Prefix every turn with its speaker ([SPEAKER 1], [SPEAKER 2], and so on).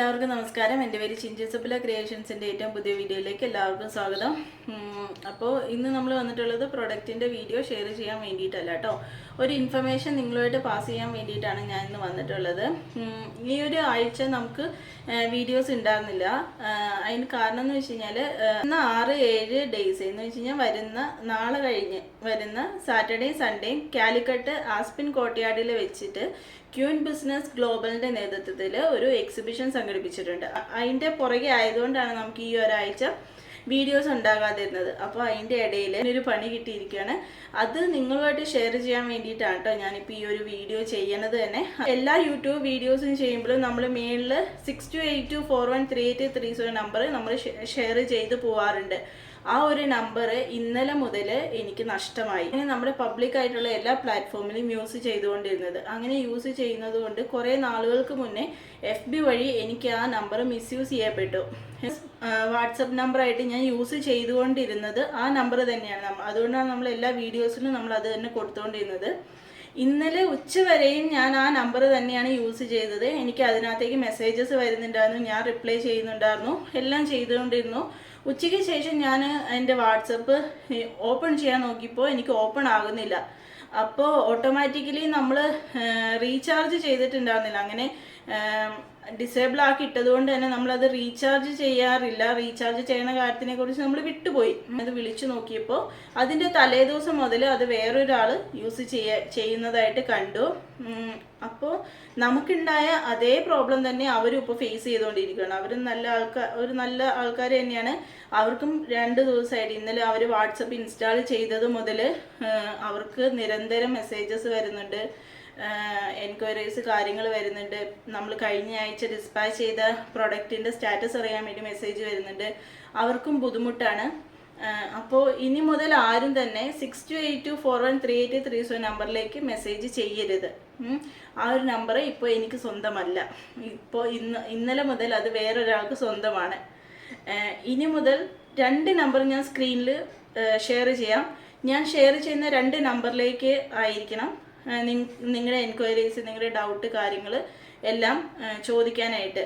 [SPEAKER 1] എല്ലാവർക്കും നമസ്കാരം. എൻ്റെ പേര് ചിഞ്ചസബില ക്രിയേഷൻസിൻ്റെ ഏറ്റവും പുതിയ വീഡിയോയിലേക്ക് എല്ലാവർക്കും സ്വാഗതം. അപ്പോൾ ഇന്ന് നമ്മൾ വന്നിട്ടുള്ളത് പ്രൊഡക്റ്റിൻ്റെ വീഡിയോ ഷെയർ ചെയ്യാൻ വേണ്ടിയിട്ടല്ല കേട്ടോ, ഒരു ഇൻഫർമേഷൻ നിങ്ങളുമായിട്ട് പാസ് ചെയ്യാൻ വേണ്ടിയിട്ടാണ് ഞാൻ ഇന്ന് വന്നിട്ടുള്ളത്. ഈ ഒരു ആഴ്ച നമുക്ക് വീഡിയോസ് ഉണ്ടായിരുന്നില്ല. അതിന് കാരണം എന്ന് വെച്ച് കഴിഞ്ഞാൽ 6-7 ഡേയ്സ് എന്ന് വെച്ച് കഴിഞ്ഞാൽ നാളെ കഴിഞ്ഞ് വരുന്ന സാറ്റർഡേ സൺഡേ കാലിക്കട്ട് ആസ്പിൻ കോർട്ട്യാർഡിൽ വെച്ചിട്ട് ക്യൂൻ ബിസിനസ് ഗ്ലോബലിൻ്റെ നേതൃത്വത്തിൽ ഒരു എക്സിബിഷൻ സംഘടിപ്പിച്ചിട്ടുണ്ട്. അതിൻ്റെ പുറകെ ആയതുകൊണ്ടാണ് നമുക്ക് ഈ ഒരാഴ്ച വീഡിയോസ് ഉണ്ടാകാതിരുന്നത്. അപ്പോൾ അതിൻ്റെ ഇടയിൽ ഒരു പണി കിട്ടിയിരിക്കുകയാണ്. അത് നിങ്ങളുമായിട്ട് ഷെയർ ചെയ്യാൻ വേണ്ടിയിട്ടാണ് കേട്ടോ ഞാനിപ്പോൾ ഈ ഒരു വീഡിയോ ചെയ്യണത് തന്നെ. എല്ലാ യൂട്യൂബ് വീഡിയോസും ചെയ്യുമ്പോഴും നമ്മൾ മേളിൽ 6282413830 നമ്പർ നമ്മൾ ഷെയർ ചെയ്ത് പോവാറുണ്ട്. ആ ഒരു നമ്പർ ഇന്നലെ മുതൽ എനിക്ക് നഷ്ടമായി. അങ്ങനെ നമ്മുടെ പബ്ലിക് ആയിട്ടുള്ള എല്ലാ പ്ലാറ്റ്ഫോമിലും യൂസ് ചെയ്തുകൊണ്ടിരുന്നത്. അങ്ങനെ യൂസ് ചെയ്യുന്നത് കൊണ്ട് കുറേ നാളുകൾക്ക് മുന്നേ FB വഴി എനിക്ക് ആ നമ്പർ മിസ്യൂസ് ചെയ്യപ്പെട്ടു. വാട്സപ്പ് നമ്പറായിട്ട് ഞാൻ യൂസ് ചെയ്തുകൊണ്ടിരുന്നത് ആ നമ്പർ തന്നെയാണ്. അതുകൊണ്ടാണ് നമ്മൾ എല്ലാ വീഡിയോസിലും നമ്മൾ അത് തന്നെ കൊടുത്തുകൊണ്ടിരുന്നത്. ഇന്നലെ ഉച്ചവരെയും ഞാൻ ആ നമ്പർ തന്നെയാണ് യൂസ് ചെയ്തത്. എനിക്ക് അതിനകത്തേക്ക് മെസ്സേജസ് വരുന്നുണ്ടായിരുന്നു, ഞാൻ റിപ്ലൈ ചെയ്യുന്നുണ്ടായിരുന്നു, എല്ലാം ചെയ്തുകൊണ്ടിരുന്നു. ഉച്ചയ്ക്ക് ശേഷം ഞാൻ എൻ്റെ വാട്സപ്പ് ഓപ്പൺ ചെയ്യാൻ നോക്കിയപ്പോൾ എനിക്ക് ഓപ്പൺ ആകുന്നില്ല. അപ്പോൾ ഓട്ടോമാറ്റിക്കലി നമ്മൾ റീചാർജ് ചെയ്തിട്ടുണ്ടായിരുന്നില്ല. അങ്ങനെ ഡിസേബിൾ ആക്കി ഇട്ടത് കൊണ്ട് തന്നെ നമ്മളത് റീചാർജ് ചെയ്യാറില്ല. റീചാർജ് ചെയ്യുന്ന കാര്യത്തിനെ കുറിച്ച് നമ്മൾ വിട്ടുപോയി. അത് വിളിച്ചു നോക്കിയപ്പോൾ അതിൻ്റെ തലേദിവസം മുതൽ അത് വേറൊരാൾ യൂസ് ചെയ്യുന്നതായിട്ട് കണ്ടു. അപ്പോൾ നമുക്കുണ്ടായ അതേ പ്രോബ്ലം തന്നെ അവരും ഇപ്പോൾ ഫേസ് ചെയ്തുകൊണ്ടിരിക്കുകയാണ്. അവർ നല്ല ആൾക്കാർ തന്നെയാണ്. അവർക്കും 2 ദിവസമായിട്ട് ഇന്നലെ അവർ വാട്സപ്പ് ഇൻസ്റ്റാൾ ചെയ്തത് മുതൽ അവർക്ക് നിരന്തരം മെസ്സേജസ് വരുന്നുണ്ട്, എൻക്വയറീസ് കാര്യങ്ങൾ വരുന്നുണ്ട്. നമ്മൾ കഴിഞ്ഞ ആഴ്ച ഡിസ്പാച്ച് ചെയ്ത പ്രൊഡക്റ്റിൻ്റെ സ്റ്റാറ്റസ് അറിയാൻ വേണ്ടി മെസ്സേജ് വരുന്നുണ്ട്. അവർക്കും ബുദ്ധിമുട്ടാണ്. അപ്പോൾ ഇനി മുതൽ ആരും തന്നെ 6282413830 നമ്പറിലേക്ക് മെസ്സേജ് ചെയ്യരുത്. ആ ഒരു നമ്പർ ഇപ്പോൾ എനിക്ക് സ്വന്തമല്ല. ഇപ്പോൾ ഇന്നലെ മുതൽ അത് വേറൊരാൾക്ക് സ്വന്തമാണ്. ഇനി മുതൽ 2 നമ്പർ ഞാൻ സ്ക്രീനിൽ ഷെയർ ചെയ്യാം. ഞാൻ ഷെയർ ചെയ്യുന്ന 2 നമ്പറിലേക്ക് ആയിരിക്കണം നിങ്ങളുടെ എൻക്വയറീസ്, നിങ്ങളുടെ ഡൗട്ട് കാര്യങ്ങൾ എല്ലാം ചോദിക്കാനായിട്ട്.